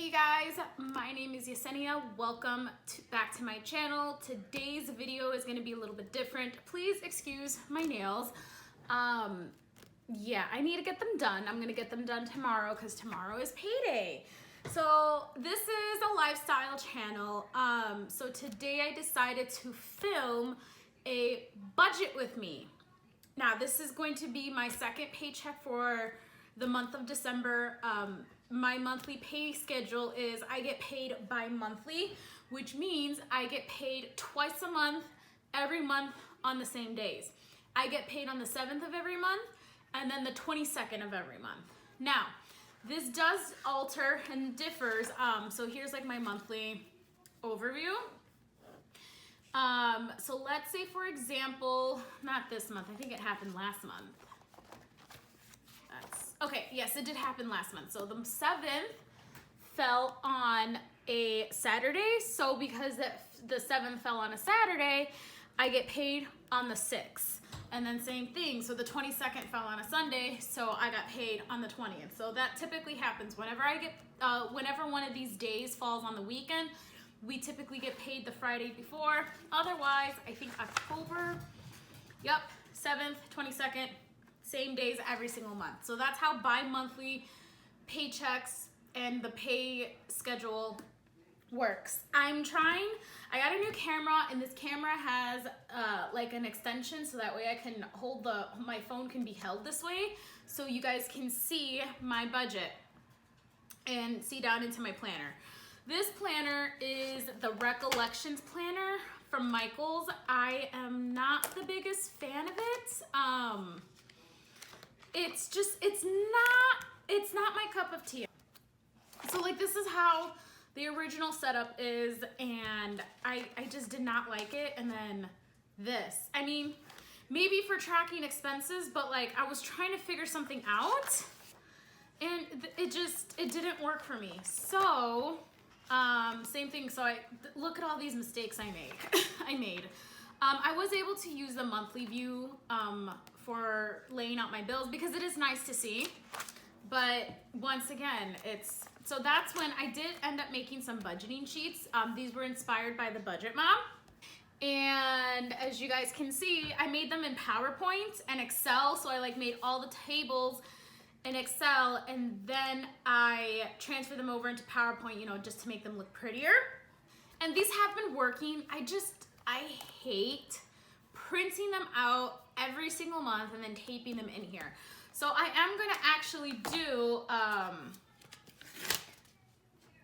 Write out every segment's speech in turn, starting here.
Hey guys, my name is Yesenia. Welcome back to my channel. Today's video is going to be a little bit different. Please excuse my nails. Yeah, I need to get them done. I'm going to get them done tomorrow because tomorrow is payday. So this is a lifestyle channel. So today I decided to film a budget with me. Now this is going to be my second paycheck for the month of December. My monthly pay schedule is I get paid bi-monthly, which means I get paid twice a month, every month on the same days. I get paid on the 7th of every month and then the 22nd of every month. Now, this does alter and differs. So here's like my monthly overview. So let's say, for example, not this month, I think it happened last month. Okay, yes, it did happen last month. So the 7th fell on a Saturday. So because the 7th fell on a Saturday, I get paid on the 6th. And then same thing, so the 22nd fell on a Sunday, so I got paid on the 20th. So that typically happens whenever whenever one of these days falls on the weekend, we typically get paid the Friday before. Otherwise, I think October, yep, 7th, 22nd, same days every single month. So that's how bi-monthly paychecks and the pay schedule works. I got a new camera, and this camera has like an extension so that way I can hold my phone can be held this way so you guys can see my budget and see down into my planner. This planner is the Recollections planner from Michaels. I am not the biggest fan of it. It's not my cup of tea. So like this is how the original setup is, and I just did not like it. And then this, I mean, maybe for tracking expenses, but like I was trying to figure something out and it didn't work for me. So same thing. So look at all these mistakes I made. I was able to use the monthly view for laying out my bills because it is nice to see. But once again, so that's when I did end up making some budgeting sheets. These were inspired by the Budget Mom. And as you guys can see, I made them in PowerPoint and Excel. So I like made all the tables in Excel, and then I transferred them over into PowerPoint, just to make them look prettier. And these have been working. I hate printing them out every single month and then taping them in here. So I am going to actually do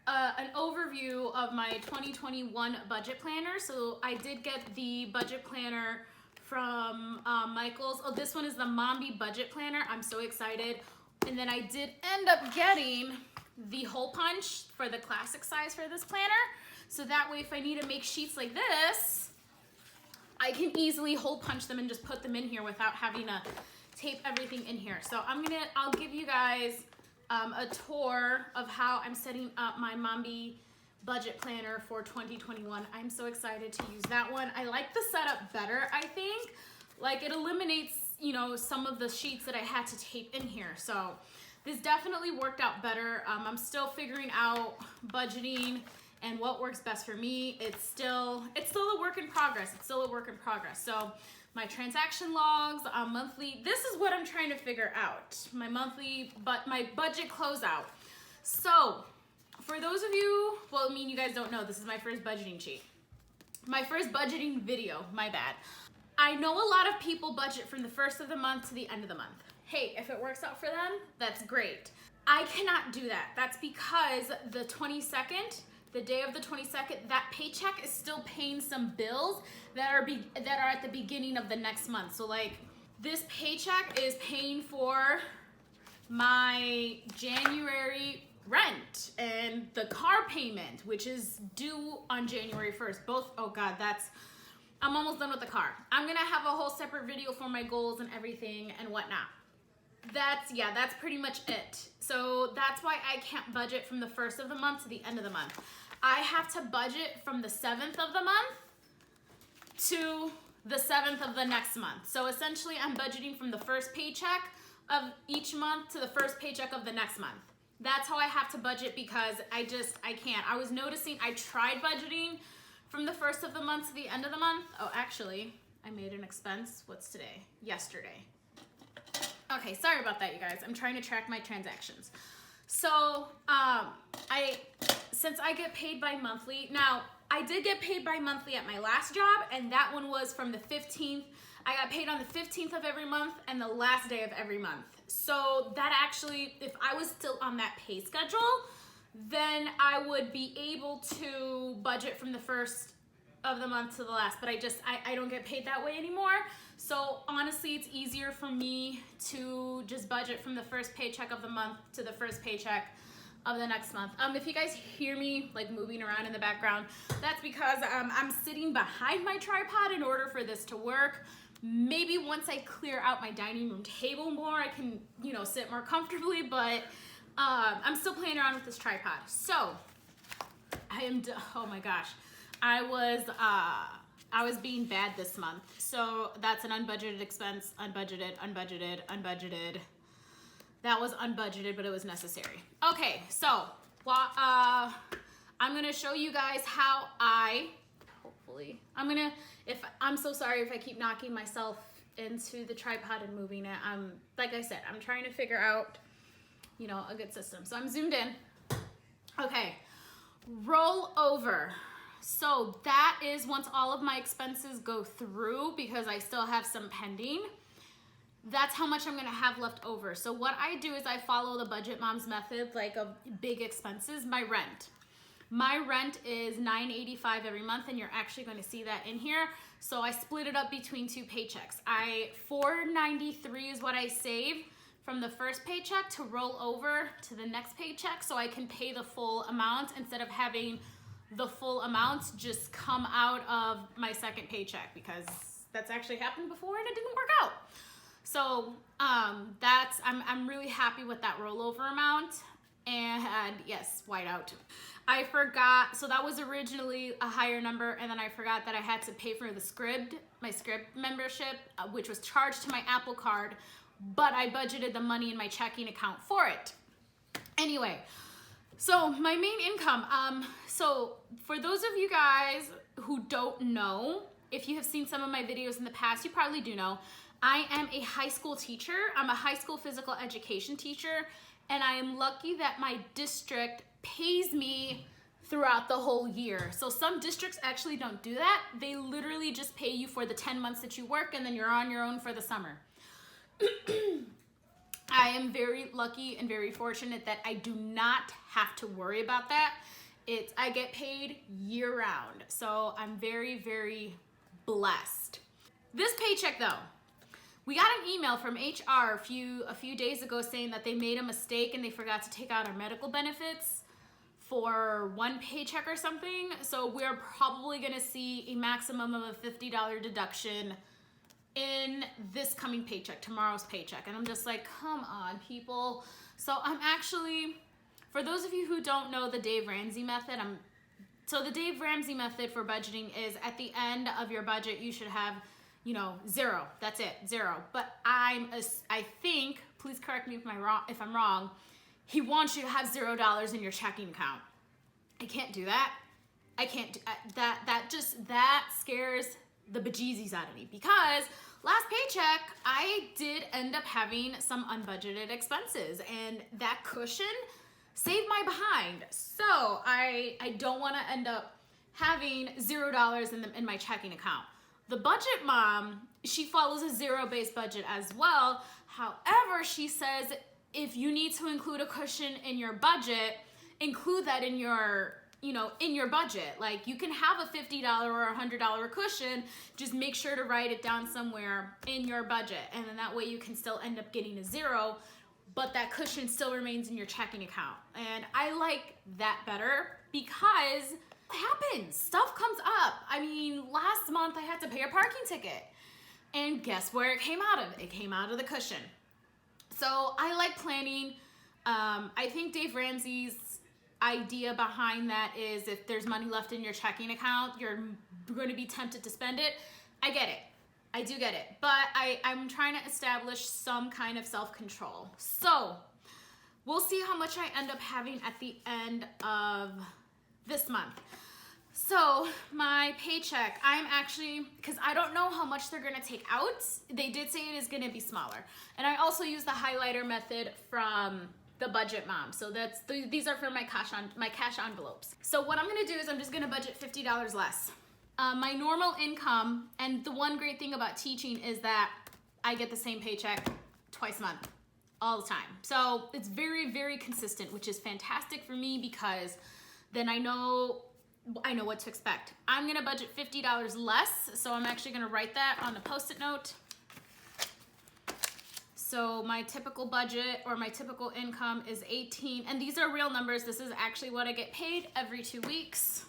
an overview of my 2021 budget planner. So I did get the budget planner from Michaels. Oh, this one is the Mombi budget planner. I'm so excited. And then I did end up getting the hole punch for the classic size for this planner. So that way, if I need to make sheets like this, I can easily hole punch them and just put them in here without having to tape everything in here. So I'll give you guys a tour of how I'm setting up my Mombi budget planner for 2021. I'm so excited to use that one. I like the setup better, I think. Like it eliminates, some of the sheets that I had to tape in here. So this definitely worked out better. I'm still figuring out budgeting and what works best for me. It's still a work in progress. So my transaction logs, monthly, this is what I'm trying to figure out. My budget closeout. So for those of you, well, you guys don't know, this is my first budgeting sheet. My first budgeting video, my bad. I know a lot of people budget from the 1st of the month to the end of the month. Hey, if it works out for them, that's great. I cannot do that. That's because the 22nd, the day of the 22nd, that paycheck is still paying some bills that are at the beginning of the next month. So like this paycheck is paying for my January rent and the car payment, which is due on January 1st. I'm almost done with the car. I'm gonna have a whole separate video for my goals and everything and whatnot. That's pretty much it. So that's why I can't budget from the 1st of the month to the end of the month. I have to budget from the 7th of the month to the 7th of the next month. So essentially I'm budgeting from the first paycheck of each month to the first paycheck of the next month. That's how I have to budget because I can't. I was noticing, I tried budgeting from the first of the month to the end of the month. Oh, actually, I made an expense. What's today? Yesterday. Okay, sorry about that, you guys. I'm trying to track my transactions. So, since I get paid bi-monthly, now, I did get paid bi-monthly at my last job, and that one was from the 15th. I got paid on the 15th of every month and the last day of every month. So that actually, if I was still on that pay schedule, then I would be able to budget from the first of the month to the last, but I don't get paid that way anymore. So honestly, it's easier for me to just budget from the first paycheck of the month to the first paycheck of the next month. If you guys hear me like moving around in the background, that's because I'm sitting behind my tripod in order for this to work. Maybe once I clear out my dining room table more, I can, sit more comfortably, but I'm still playing around with this tripod. So oh my gosh, I was being bad this month. So that's an unbudgeted expense, unbudgeted. That was unbudgeted, but it was necessary. Okay, so I'm gonna show you guys how I'm so sorry if I keep knocking myself into the tripod and moving it. Like I said, I'm trying to figure out, a good system. So I'm zoomed in. Okay, roll over. So that is once all of my expenses go through, because I still have some pending. That's how much I'm gonna have left over. So what I do is I follow the Budget Moms method, like of big expenses. My rent is $9.85 every month, and you're actually going to see that in here. So I split it up between two paychecks. $4.93 is what I save from the first paycheck to roll over to the next paycheck, so I can pay the full amount instead of having the full amount just come out of my second paycheck, because that's actually happened before and it didn't work out. So I'm really happy with that rollover amount. And yes, whiteout. I forgot, so that was originally a higher number, and then I forgot that I had to pay for my Scribd membership, which was charged to my Apple Card, but I budgeted the money in my checking account for it. Anyway, so my main income, so for those of you guys who don't know, if you have seen some of my videos in the past, you probably do know, I am a high school teacher. I'm a high school physical education teacher, and I am lucky that my district pays me throughout the whole year. So some districts actually don't do that. They literally just pay you for the 10 months that you work, and then you're on your own for the summer. I am very lucky and very fortunate that I do not have to worry about that. I get paid year round. So I'm very, very blessed. This paycheck though, we got an email from HR a few days ago saying that they made a mistake and they forgot to take out our medical benefits for one paycheck or something. So we're probably gonna see a maximum of a $50 deduction in this coming paycheck, tomorrow's paycheck. And I'm just like, come on, people. So I'm actually, for those of you who don't know the Dave Ramsey method, so the Dave Ramsey method for budgeting is at the end of your budget, you should have, zero. That's it, zero. But I think, please correct me if I'm wrong, he wants you to have $0 in your checking account. I can't do that. I can't do that scares the bejesus out of me, because last paycheck I did end up having some unbudgeted expenses, and that cushion saved my behind. So I don't want to end up having $0 in my checking account. The Budget Mom, she follows a zero-based budget as well. However, she says if you need to include a cushion in your budget, include that in your budget. Like, you can have a $50 or a $100 cushion, just make sure to write it down somewhere in your budget. And then that way you can still end up getting a zero, but that cushion still remains in your checking account. And I like that better, because it happens, stuff comes up. I mean, last month I had to pay a parking ticket, and guess where it came out of? It came out of the cushion. So I like planning. I think Dave Ramsey's idea behind that is if there's money left in your checking account, you're going to be tempted to spend it. I get it. I do get it. But I'm trying to establish some kind of self-control. So we'll see how much I end up having at the end of this month. So my paycheck, I'm actually, because I don't know how much they're gonna take out. They did say it is gonna be smaller. And I also use the highlighter method from the Budget Mom. So these are for my cash envelopes. So what I'm gonna do is I'm just gonna budget $50 less. My normal income, and the one great thing about teaching is that I get the same paycheck twice a month, all the time. So it's very, very consistent, which is fantastic for me because then I know what to expect. I'm gonna budget $50 less, so I'm actually gonna write that on a Post-it note. So my typical budget or my typical income is 18, and these are real numbers. This is actually what I get paid every 2 weeks.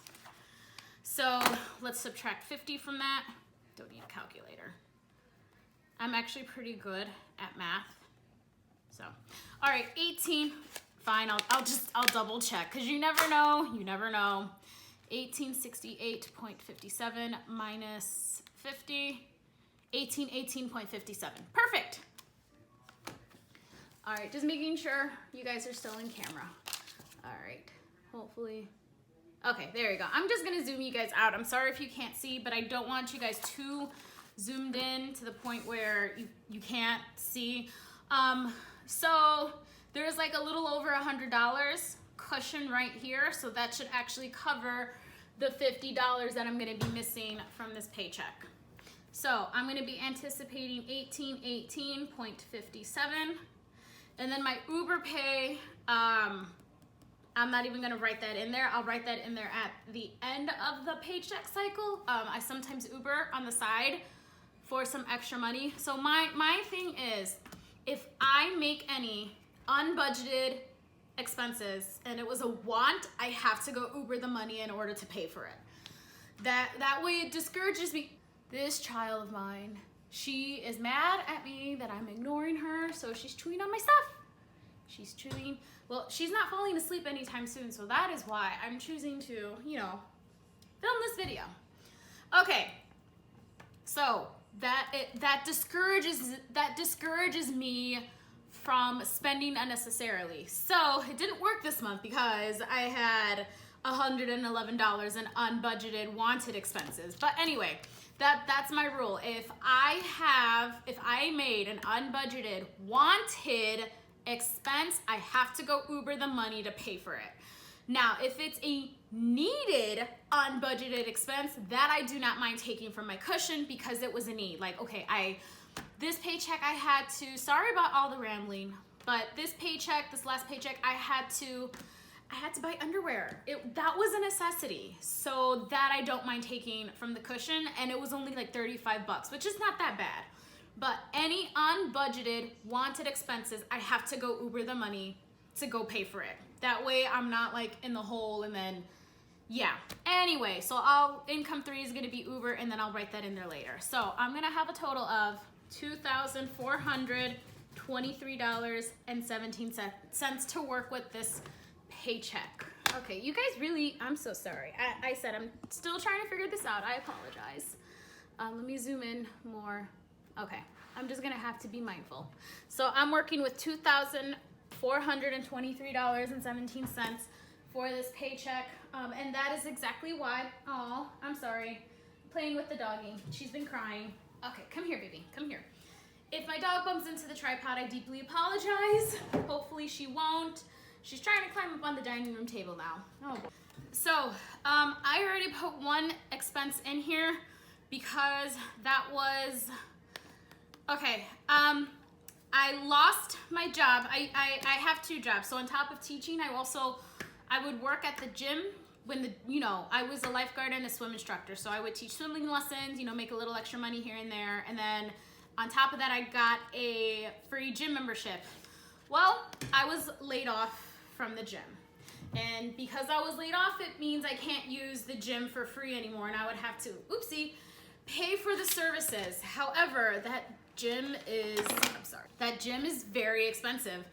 So let's subtract 50 from that. Don't need a calculator. I'm actually pretty good at math. So, all right, 18, fine, I'll double check, because you never know. 1868.57 minus 50, 1818.57. Perfect. All right, just making sure you guys are still in camera. All right, hopefully. Okay, there you go. I'm just gonna zoom you guys out. I'm sorry if you can't see, but I don't want you guys too zoomed in to the point where you can't see. So there's like a little over $100 cushion right here, so that should actually cover the $50 that I'm gonna be missing from this paycheck. So I'm gonna be anticipating 1818.57, and then my Uber pay, I'm not even gonna write that in there. I'll write that in there at the end of the paycheck cycle. I sometimes Uber on the side for some extra money. So my thing is, if I make any unbudgeted expenses and it was a want, I have to go Uber the money in order to pay for it. That way it discourages me. This child of mine, she is mad at me that I'm ignoring her, so she's chewing on my stuff. She's chewing. Well, she's not falling asleep anytime soon, so that is why I'm choosing to, film this video. Okay, so that discourages me from spending unnecessarily. So it didn't work this month because I had $111 in unbudgeted wanted expenses. But anyway, that's my rule. If I made an unbudgeted wanted expense, I have to go Uber the money to pay for it. Now, if it's a needed unbudgeted expense, that I do not mind taking from my cushion because it was a need. Like, okay, this paycheck I had to, sorry about all the rambling, but this last paycheck, I had to buy underwear. That was a necessity. So that I don't mind taking from the cushion, and it was only like 35 bucks, which is not that bad. But any unbudgeted wanted expenses, I have to go Uber the money to go pay for it. That way I'm not like in the hole, and then, yeah. Anyway, so income 3 is gonna be Uber, and then I'll write that in there later. So I'm gonna have a total of $2,423.17 to work with this paycheck. Okay, you guys really, I'm so sorry. I said I'm still trying to figure this out. I apologize. Let me zoom in more. Okay, I'm just gonna have to be mindful. So I'm working with $2,423.17 for this paycheck, and that is exactly why, oh, I'm sorry, playing with the doggy. She's been crying. Okay, come here, baby, come here. If my dog bumps into the tripod, I deeply apologize. Hopefully she won't. She's trying to climb up on the dining room table now. Oh. So, I already put one expense in here because that was, okay, I lost my job. I have 2 jobs. So on top of teaching, I would work at the gym when I was a lifeguard and a swim instructor. So I would teach swimming lessons, make a little extra money here and there. And then on top of that, I got a free gym membership. Well, I was laid off from the gym. And because I was laid off, it means I can't use the gym for free anymore, and I would have to, pay for the services. However, that gym is very expensive.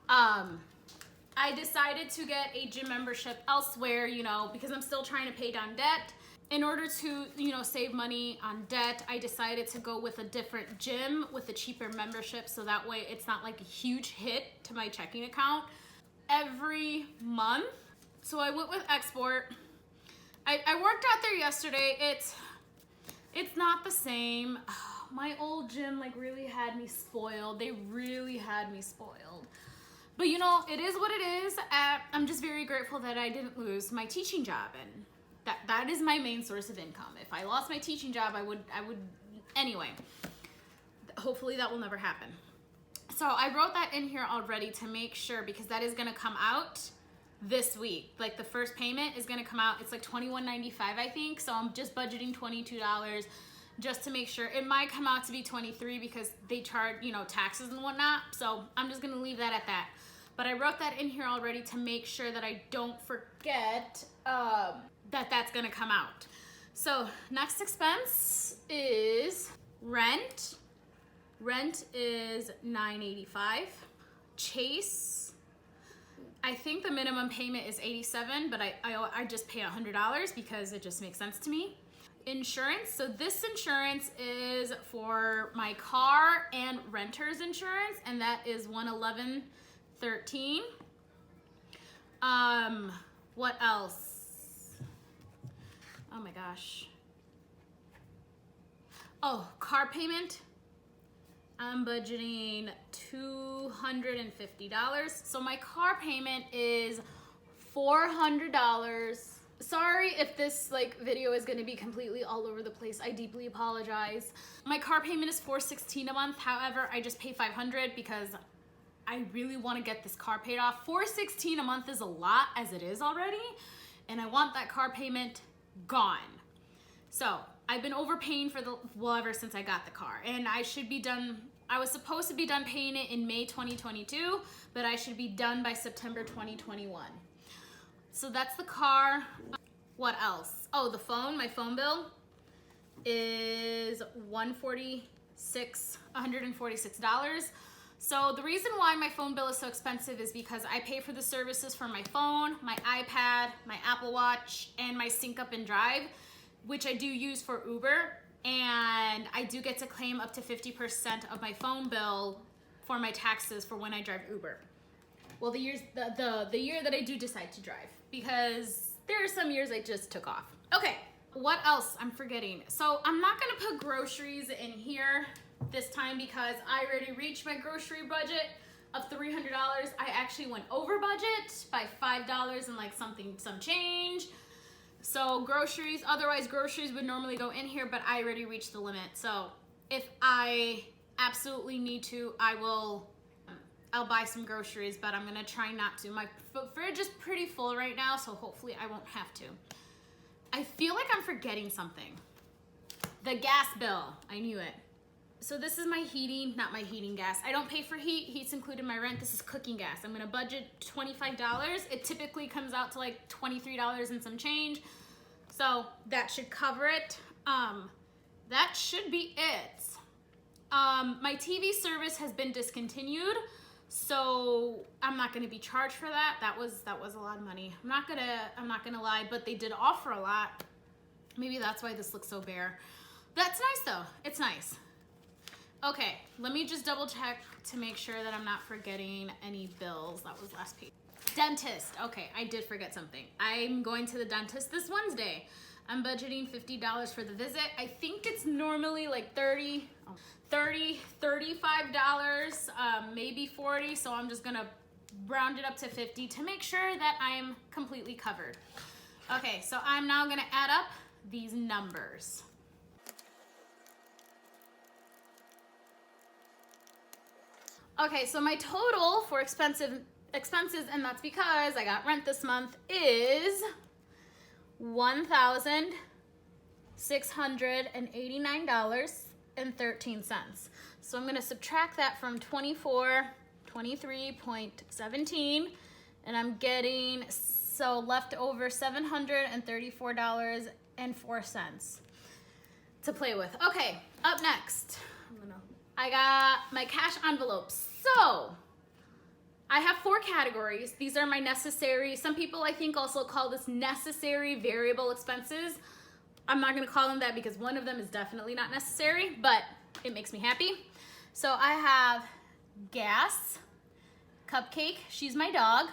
I decided to get a gym membership elsewhere, because I'm still trying to pay down debt. in order to, save money on debt, I decided to go with a different gym with a cheaper membership, so that way it's not like a huge hit to my checking account every month. So I went with Export. I worked out there yesterday. It's not the same. My old gym really had me spoiled. They really had me spoiled. But it is what it is. I'm just very grateful that I didn't lose my teaching job, and that is my main source of income. If I lost my teaching job, I would anyway. Hopefully that will never happen. So I wrote that in here already to make sure, because that is gonna come out this week. Like the first payment is gonna come out. It's like $21.95, I think. So I'm just budgeting $22 just to make sure. It might come out to be $23 because they charge, taxes and whatnot. So I'm just gonna leave that at that. But I wrote that in here already to make sure that I don't forget that that's gonna come out. So next expense is rent. Rent is $9.85. Chase, I think the minimum payment is $87, but I just pay $100 because it just makes sense to me. Insurance, so this insurance is for my car and renter's insurance, and that is $111.13. What else? Oh my gosh. Oh, car payment. I'm budgeting $250. So my car payment is $400. Sorry if this video is going to be completely all over the place. I deeply apologize. My car payment is $416 a month. However, I just pay $500 because I really want to get this car paid off. $416 a month is a lot as it is already, and I want that car payment gone. So I've been overpaying ever since I got the car, and I should be done. I was supposed to be done paying it in May 2022, but I should be done by September 2021. So that's the car. What else? Oh, the phone. My phone bill is $146. So the reason why my phone bill is so expensive is because I pay for the services for my phone, my iPad, my Apple Watch, and my Sync Up and Drive, which I do use for Uber, and I do get to claim up to 50% of my phone bill for my taxes for when I drive Uber. Well, the year that I do decide to drive, because there are some years I just took off. Okay, what else I'm forgetting? So I'm not gonna put groceries in here this time because I already reached my grocery budget of $300. I actually went over budget by $5 and some change. So groceries, otherwise groceries would normally go in here, but I already reached the limit. So if I absolutely need to, I'll buy some groceries, but I'm gonna try not to. My fridge is pretty full right now, so hopefully I won't have to. I feel like I'm forgetting something. The gas bill, I knew it. So this is my heating, not my heating gas. I don't pay for heat, heat's included in my rent. This is cooking gas. I'm gonna budget $25. It typically comes out to $23 and some change. So that should cover it. That should be it. My TV service has been discontinued, so I'm not gonna be charged for that. That was a lot of money. I'm not gonna lie, but they did offer a lot. Maybe that's why this looks so bare. That's nice though, it's nice. Okay, let me just double check to make sure that I'm not forgetting any bills. That was last page. Dentist, okay, I did forget something. I'm going to the dentist this Wednesday. I'm budgeting $50 for the visit. I think it's normally $30, $35, maybe $40, so I'm just gonna round it up to 50 to make sure that I'm completely covered. Okay, so I'm now gonna add up these numbers. Okay, so my total for expenses, and that's because I got rent this month, is $1,689.13. So I'm gonna subtract that from 23.17, and I'm getting, so left over $734.04 to play with. Okay, up next, I got my cash envelopes. So I have 4 categories. These are my necessary, some people I think also call this necessary variable expenses. I'm not gonna call them that because one of them is definitely not necessary, but it makes me happy. So I have gas, Cupcake, she's my dog,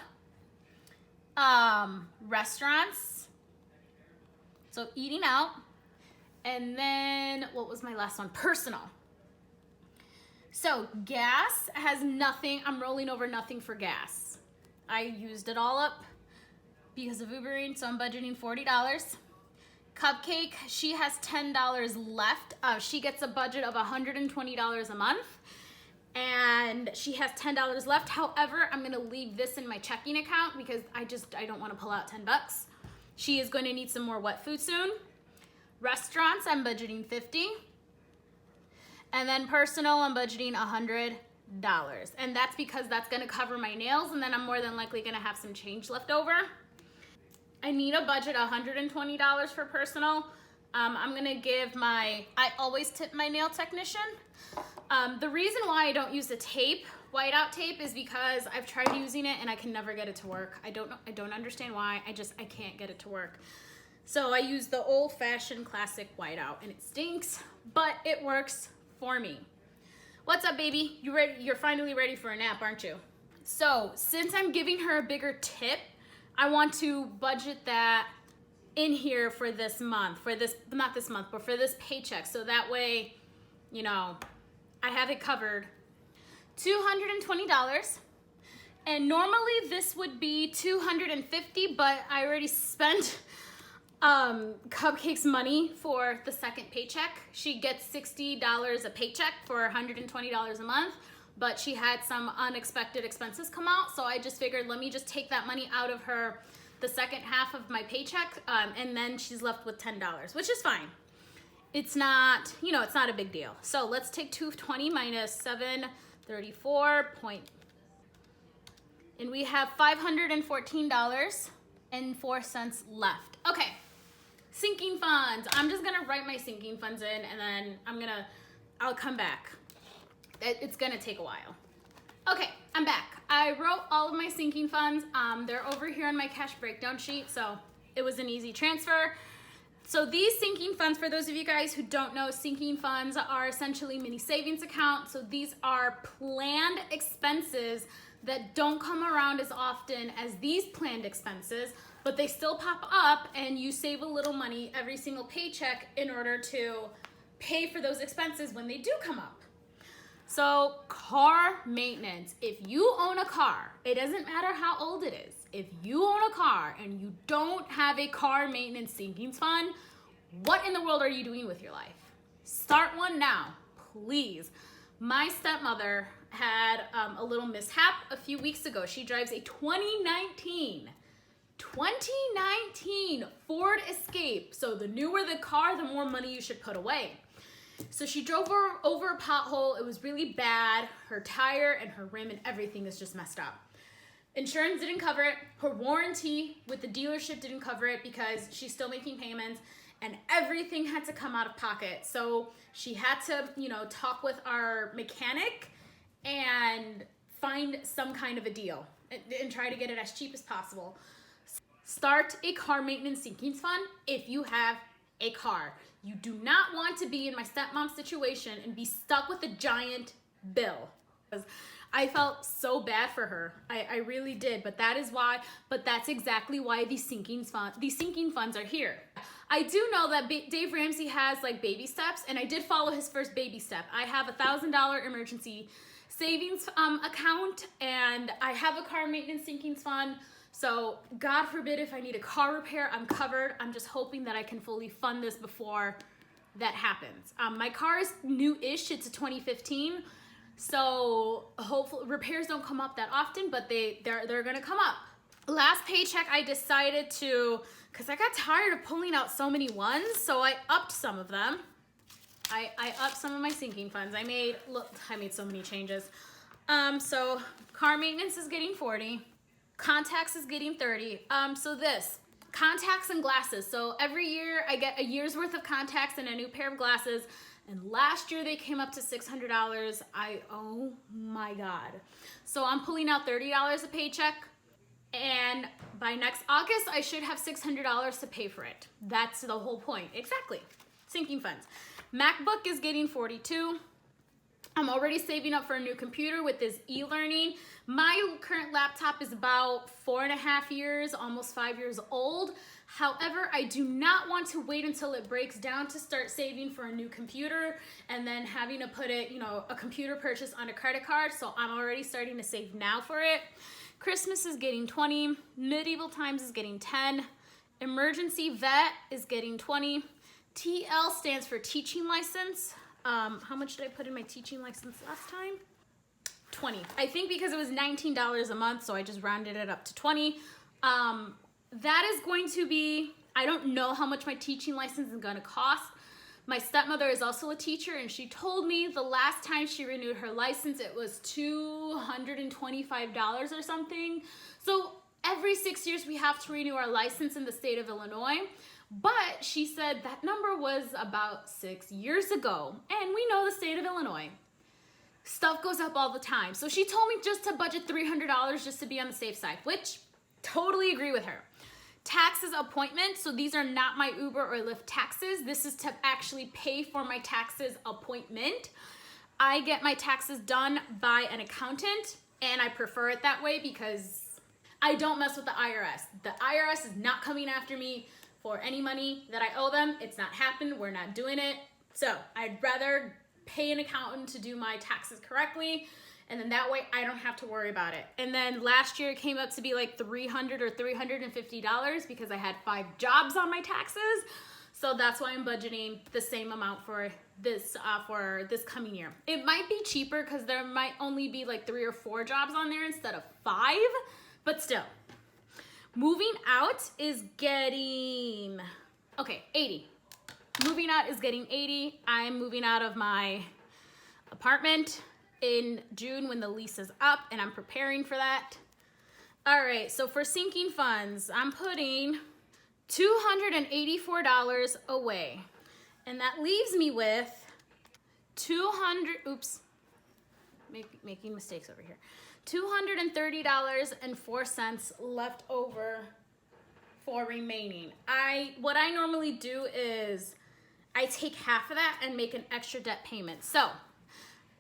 restaurants, so eating out, and then what was my last one? Personal. So gas has nothing, I'm rolling over nothing for gas. I used it all up because of Ubering, so I'm budgeting $40. Cupcake, she has $10 left. She gets a budget of $120 a month, and she has $10 left. However, I'm gonna leave this in my checking account because I don't wanna pull out 10 bucks. She is gonna need some more wet food soon. Restaurants, I'm budgeting $50. And then personal, I'm budgeting $100. And that's because that's gonna cover my nails, and then I'm more than likely gonna have some change left over. I need a budget of $120 for personal. I'm gonna give I always tip my nail technician. The reason why I don't use the tape, whiteout tape, is because I've tried using it and I can never get it to work. I don't understand why, I can't get it to work. So I use the old fashioned classic whiteout, and it stinks, but it works for me. What's up, baby? You ready? You're finally ready for a nap, aren't you? So since I'm giving her a bigger tip, I want to budget that in here for this month, not this month, but for this paycheck. So that way, you know, I have it covered. $220. And normally this would be $250, but I already spent Cupcake's money for the second paycheck. She gets $60 a paycheck for $120 a month, but she had some unexpected expenses come out, so I just figured let me just take that money out of her the second half of my paycheck, and then she's left with $10, which is fine. It's not, you know, it's not a big deal. So let's take 220 minus 734 point, and we have $514.04 left. Okay, sinking funds. I'm just gonna write my sinking funds in, and then I'll come back. It's gonna take a while. Okay, I'm back. I wrote all of my sinking funds. They're over here on my cash breakdown sheet, so it was an easy transfer. So these sinking funds, for those of you guys who don't know, sinking funds are essentially mini savings accounts. So these are planned expenses that don't come around as often as these planned expenses, but they still pop up, and you save a little money every single paycheck in order to pay for those expenses when they do come up. So car maintenance. If you own a car, it doesn't matter how old it is. If you own a car and you don't have a car maintenance sinking fund, what in the world are you doing with your life? Start one now, please. My stepmother had a little mishap a few weeks ago. She drives a 2019 Ford Escape. So the newer the car, the more money you should put away. So she drove over a pothole. It was really bad. Her tire and her rim and everything is just messed up. Insurance didn't cover it. Her warranty with the dealership didn't cover it because she's still making payments, and everything had to come out of pocket. So she had to, you know, talk with our mechanic and find some kind of a deal and try to get it as cheap as possible. Start a car maintenance sinking fund if you have a car. You do not want to be in my stepmom's situation and be stuck with a giant bill. I felt so bad for her. I really did, but that's exactly why these sinking funds are here. I do know that Dave Ramsey has like baby steps, and I did follow his first baby step. I have a $1,000 emergency savings account, and I have a car maintenance sinking fund. So God forbid if I need a car repair, I'm covered. I'm just hoping that I can fully fund this before that happens. My car is new-ish, it's a 2015. So hopefully repairs don't come up that often, but they're gonna come up. Last paycheck I decided to, cause I got tired of pulling out so many ones, so I upped some of them. I upped some of my sinking funds. I made so many changes. So car maintenance is getting 40. Contacts is getting 30. So this, contacts and glasses. So every year I get a year's worth of contacts and a new pair of glasses. And last year they came up to $600. Oh my God. So I'm pulling out $30 a paycheck. And by next August, I should have $600 to pay for it. That's the whole point. Exactly. Sinking funds. MacBook is getting 42. I'm already saving up for a new computer with this e-learning. My current laptop is about 4.5 years, almost 5 years old. However, I do not want to wait until it breaks down to start saving for a new computer and then having to put it, a computer purchase on a credit card. So I'm already starting to save now for it. Christmas is getting 20. Medieval Times is getting 10. Emergency Vet is getting 20. TL stands for teaching license. How much did I put in my teaching license last time? 20. I think because it was $19 a month, so I just rounded it up to 20. That is going to be, I don't know how much my teaching license is going to cost. My stepmother is also a teacher, and she told me the last time she renewed her license, it was $225 or something. So every 6 years we have to renew our license in the state of Illinois. But she said that number was about 6 years ago. And we know the state of Illinois. Stuff goes up all the time. So she told me just to budget $300 just to be on the safe side, which totally agree with her. Taxes appointment. So these are not my Uber or Lyft taxes. This is to actually pay for my taxes appointment. I get my taxes done by an accountant, and I prefer it that way because I don't mess with the IRS. The IRS is not coming after me for any money that I owe them. It's not happened. We're not doing it. So I'd rather pay an accountant to do my taxes correctly, and then that way I don't have to worry about it. And then last year it came up to be like $300 or $350 because I had 5 jobs on my taxes. So that's why I'm budgeting the same amount for this coming year. It might be cheaper because there might only be like 3 or 4 jobs on there instead of 5, but still. Moving out is getting, 80. Moving out is getting 80. I'm moving out of my apartment in June when the lease is up, and I'm preparing for that. All right, so for sinking funds, I'm putting $284 away. And that leaves me with making mistakes over here. $230.04 left over for remaining. What I normally do is I take half of that and make an extra debt payment. So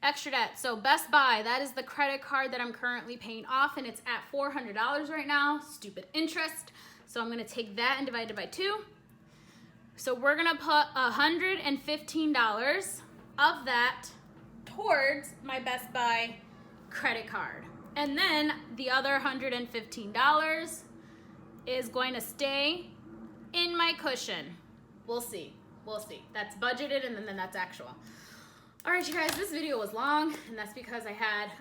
extra debt. So Best Buy, that is the credit card that I'm currently paying off, and it's at $400 right now. Stupid interest. So I'm gonna take that and divide it by 2. So we're gonna put $115 of that towards my Best Buy credit card. And then the other $115 is going to stay in my cushion. We'll see. We'll see. That's budgeted, and then that's actual. All right, you guys, this video was long, and that's because I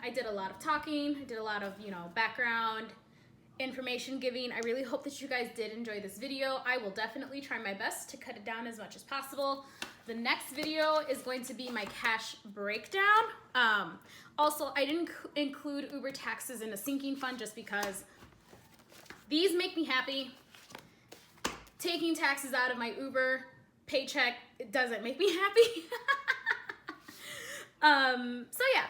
did a lot of talking. I did a lot of, background information giving. I really hope that you guys did enjoy this video. I will definitely try my best to cut it down as much as possible. The next video is going to be my cash breakdown. Also, I didn't include Uber taxes in a sinking fund just because these make me happy. Taking taxes out of my Uber paycheck, it doesn't make me happy. So yeah.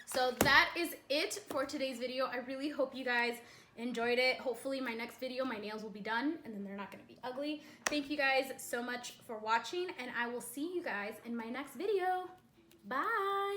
So that is it for today's video. I really hope you guys enjoyed it. Hopefully my next video, my nails will be done and then they're not gonna be ugly. Thank you guys so much for watching, and I will see you guys in my next video. Bye.